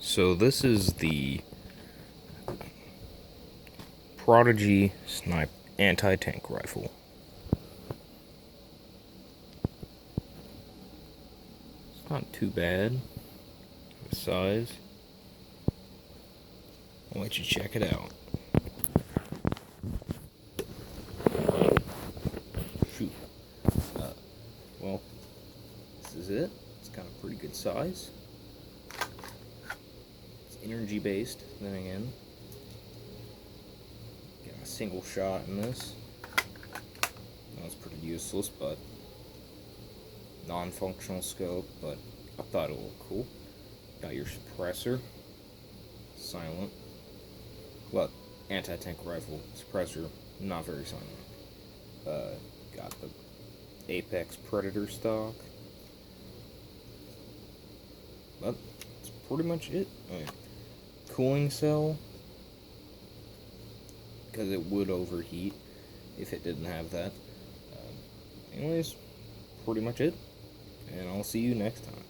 So this is the Prodigy Snipe anti-tank rifle. It's not too bad. The size. I'll let you check it out. Shoot. Well, this is it. It's got a pretty good size. It's energy based, then again. Got a single shot in this. That was pretty useless, but non-functional scope, but I thought it looked cool. Got your suppressor, silent, but anti-tank rifle suppressor, not very silent. Got the Apex Predator stock. But that's pretty much it. Cooling cell, because it would overheat if it didn't have that. Anyways, pretty much it, and I'll see you next time.